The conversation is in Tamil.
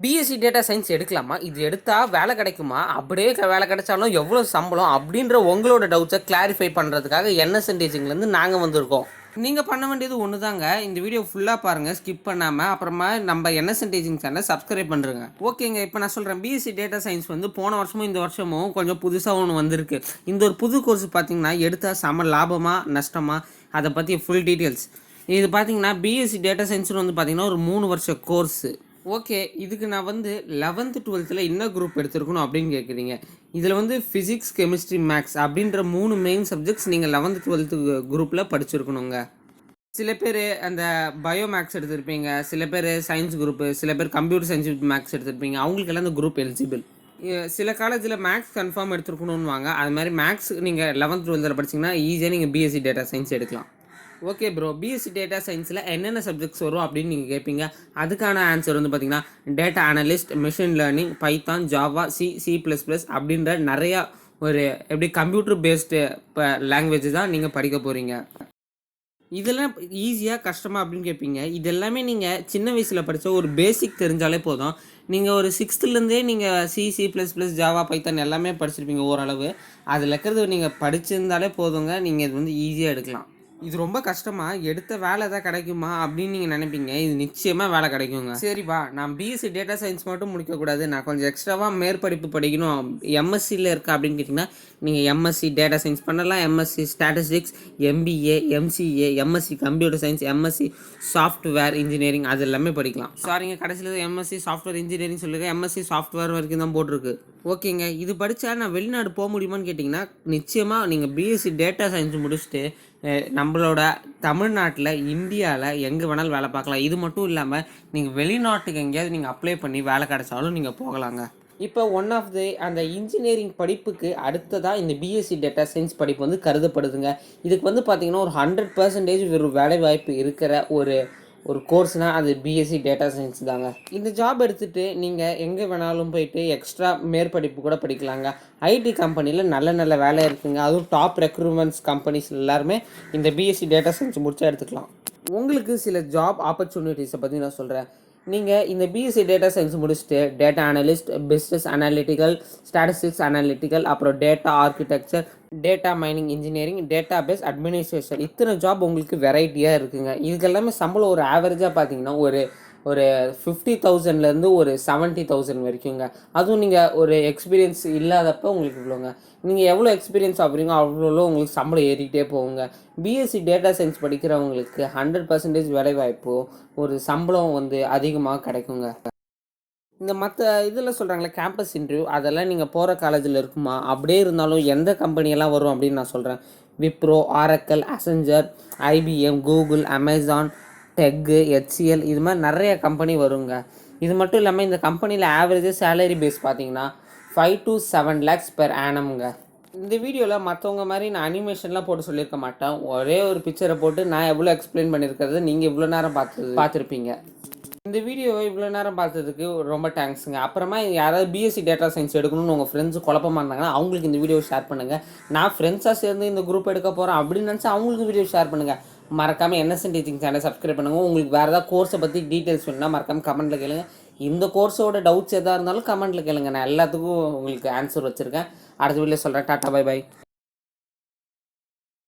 BSc டேட்டா சயின்ஸ் எடுக்கலாமா? இது எடுத்தா வேலை கிடைக்குமா? அப்படியே வேலை கிடைச்சாலும் எவ்வளோ சம்பளம்? அப்படின்ற உங்களோட டவுட்ஸை கிளாரிஃபை பண்ணுறதுக்காக என்எஸ் டீச்சிங்லேருந்து நாங்கள் வந்திருக்கோம். நீங்கள் பண்ண வேண்டியது ஒன்று தாங்க. இந்த வீடியோ ஃபுல்லாக பாருங்கள், ஸ்கிப் பண்ணாமல். அப்புறமா நம்ம என்எஸ் டீச்சிங் சேனலை சப்ஸ்கிரைப் பண்ணுறேங்க. ஓகேங்க, இப்போ நான் சொல்கிறேன். BSc டேட்டா சயின்ஸ் வந்து போன வருஷமும் இந்த வருஷமும் கொஞ்சம் புதுசாக ஒன்று வந்திருக்கு. இந்த ஒரு புது கோர்ஸ் பார்த்தீங்கன்னா எடுத்தால் செம லாபமா நஷ்டமா அதை பற்றி ஃபுல் டீட்டெயில்ஸ். இது பார்த்தீங்கன்னா BSc டேட்டா சயின்ஸ்னு வந்து பார்த்தீங்கன்னா ஒரு 3 வருஷ கோர்ஸு. ஓகே, இதுக்கு நான் வந்து 11th 12th என்ன குரூப் எடுத்துருக்கணும் அப்படின்னு கேட்குறீங்க. இதில் வந்து ஃபிசிக்ஸ், கெமிஸ்ட்ரி, மேக்ஸ் அப்படின்ற 3 மெயின் சப்ஜெக்ட்ஸ் நீங்கள் 11th 12th குரூப்பில் படிச்சிருக்கணுங்க. சில பேர் அந்த பயோ மேக்ஸ் எடுத்திருப்பீங்க, சில பேர் சயின்ஸ் குரூப்பு, சில பேர் கம்ப்யூட்டர் சயின்ஸ் வித் மேக்ஸ் எடுத்திருப்பீங்க. அவங்களுக்கெல்லாம் இந்த குரூப் எலிஜிபிள். சில காலேஜில் மேக்ஸ் கன்ஃபார்ம் எடுத்துருக்கணும்னு வாங்க. அது மாதிரி மேக்ஸ் நீங்கள் 11th 12th படிச்சிங்கன்னா ஈஸியாக நீங்கள் BSc டேட்டா சயின்ஸ் எடுக்கலாம். ஓகே ப்ரோ, BSc டேட்டா சயின்ஸில் என்னென்ன சப்ஜெக்ட்ஸ் வரும் அப்படின்னு நீங்கள் கேட்பீங்க. அதுக்கான ஆன்சர் வந்து பார்த்தீங்கன்னா data analyst, machine learning, Python, Java, C++ அப்படின்ற நிறையா ஒரு எப்படி கம்ப்யூட்டர் பேஸ்டு லாங்குவேஜ் தான் நீங்கள் படிக்க போகிறீங்க. இதெல்லாம் ஈஸியாக கஷ்டமாக அப்படின்னு கேட்பீங்க. இது எல்லாமே நீங்கள் சின்ன வயசில் படித்த ஒரு பேசிக் தெரிஞ்சாலே போதும். நீங்கள் ஒரு 6th நீங்கள் C++, ஜாவா, பைத்தான் எல்லாமே படிச்சிருப்பீங்க ஓரளவு. அதில் இருக்கிறது நீங்கள் படிச்சிருந்தாலே போதுங்க, நீங்கள் இது வந்து ஈஸியாக எடுக்கலாம். இது ரொம்ப கஷ்டமா, எடுத்த வேலை தான் கிடைக்குமா அப்படின்னு நீங்கள் நினைப்பீங்க. இது நிச்சயமாக வேலை கிடைக்குங்க. சரிப்பா, நான் BSc டேட்டா சயின்ஸ் மட்டும் முடிக்கக்கூடாது, நான் கொஞ்சம் எக்ஸ்ட்ராவாக மேற்படிப்பு படிக்கணும், MScயில் இருக்கா அப்படின்னு கேட்டிங்கன்னா நீங்கள் MSc டேட்டா சயின்ஸ் பண்ணலாம், MSc statistics, MBA, MCA, MSc computer science, MSc software engineering அது எல்லாமே படிக்கலாம். சாரிங்க, கடைசியில் MSc சாஃப்ட்வேர் இன்ஜினியரிங் சொல்லுங்கள், MSc சாஃப்ட்வேர் வரைக்கும் தான் போட்டிருக்கு. ஓகேங்க, இது படித்தா நான் வெளிநாடு போக முடியுமான்னு கேட்டிங்கன்னா நிச்சயமாக நீங்கள் BSc டேட்டா சயின்ஸ் முடிச்சுட்டு நம்மளோட தமிழ்நாட்டில், இந்தியாவில் எங்கே வேணாலும் வேலை பார்க்கலாம். இது மட்டும் இல்லாமல் நீங்கள் வெளிநாட்டுக்கு எங்கேயாவது நீங்கள் அப்ளை பண்ணி வேலை கிடைச்சாலும் நீங்கள் போகலாங்க. இப்போ ஒன் ஆஃப் அந்த இன்ஜினியரிங் படிப்புக்கு அடுத்ததாக இந்த BSc டேட்டா சயின்ஸ் படிப்பு வந்து கருதப்படுதுங்க. இதுக்கு வந்து பார்த்திங்கன்னா ஒரு 100% ஒரு வேலை வாய்ப்பு இருக்கிற ஒரு கோர்ஸ்னால் அது BSc டேட்டா சயின்ஸ் தாங்க. இந்த ஜாப் எடுத்துகிட்டு நீங்கள் எங்கே வேணாலும் போயிட்டு எக்ஸ்ட்ரா மேற்படிப்பு கூட படிக்கலாங்க. ஐடி கம்பெனியில் நல்ல நல்ல வேலை இருக்குங்க. அதுவும் டாப் ரெக்ரூட்மெண்ட்ஸ் கம்பெனிஸ் எல்லாருமே இந்த BSc டேட்டா சயின்ஸ் முடிச்சா எடுத்துக்கலாம். உங்களுக்கு சில ஜாப் ஆப்பர்ச்சுனிட்டிஸை பற்றி நான் சொல்கிறேன். நீங்கள் இந்த BSc டேட்டா சயின்ஸ் முடிச்சுட்டு data analyst, business analytical, statistics analytical, அப்புறம் data architecture, data mining engineering, database administration, இத்தனை ஜாப் உங்களுக்கு வெரைட்டியாக இருக்குங்க. இதுக்கெல்லாமே சம்பளம் ஒரு ஆவரேஜாக பார்த்தீங்கன்னா ஒரு 50,000லேருந்து ஒரு 70,000 வரைக்குங்க. அதுவும் நீங்கள் ஒரு எக்ஸ்பீரியன்ஸ் இல்லாதப்போ உங்களுக்கு இவ்வளோங்க. நீங்கள் எவ்வளோ எக்ஸ்பீரியன்ஸ் ஆகுறீங்களோ அவ்வளோ உங்களுக்கு சம்பளம் ஏறிக்கிட்டே போகுங்க. BSc டேட்டா சயின்ஸ் படிக்கிறவங்களுக்கு 100% வேலைவாய்ப்பு, ஒரு சம்பளம் வந்து அதிகமாக கிடைக்குங்க. இந்த மற்ற இதில் சொல்கிறாங்களே கேம்பஸ் இன்டர்வியூ, அதெல்லாம் நீங்கள் போகிற காலேஜில் இருக்குமா? அப்படியே இருந்தாலும் எந்த கம்பெனியெல்லாம் வரும் அப்படின்னு நான் சொல்கிறேன். Wipro, Oracle, Accenture, IBM, Google, Amazon, tech, HCL இது மாதிரி நிறைய கம்பெனி வருங்க. இது மட்டும் இல்லாமல் இந்த கம்பெனியில் ஆவரேஜ் சேலரி பேஸ் பார்த்தீங்கன்னா 5 to 7 lakhs per annumங்க. இந்த வீடியோவில் மற்றவங்க மாதிரி நான் அனிமேஷன்லாம் போட்டு சொல்லியிருக்க மாட்டேன். ஒரே ஒரு பிக்சரை போட்டு நான் எவ்வளோ எக்ஸ்பிளைன் பண்ணியிருக்கிறது நீங்கள் இவ்வளோ நேரம் பார்த்துருப்பீங்க. இந்த வீடியோவை இவ்வளோ நேரம் பார்த்ததுக்கு ரொம்ப தேங்க்ஸுங்க. அப்புறமா யாராவது BSc டேட்டா சயின்ஸ் எடுக்கணும்னு உங்கள் ஃப்ரெண்ட்ஸு குழப்பமாக இருந்தாங்கன்னா அவங்களுக்கு இந்த வீடியோ ஷேர் பண்ணுங்கள். நான் ஃப்ரெண்ட்ஸாக சேர்ந்து இந்த குரூப் எடுக்க போகிறேன் அப்படின்னு நினச்சா அவங்களுக்கு வீடியோ ஷேர் பண்ணுங்கள். மறக்காமல் என்எஸ் டீச்சிங் சேனலை சப்ஸ்கிரைப் பண்ணுங்கள். உங்களுக்கு வேறு ஏதாவது கோர்ஸை பற்றி டீட்டெயில்ஸ் வேணும்னா மறக்காமல் கமெண்ட்டில் கேளுங்க. இந்த கோர்ஸோட டவுட்ஸ் எதாக இருந்தாலும் கமெண்ட்டில் கேளுங்க. நான் எல்லாத்துக்கும் உங்களுக்கு ஆன்சர் வச்சுருக்கேன். அடுத்த வீடியோவில் சொல்கிறேன். Tata, bye by.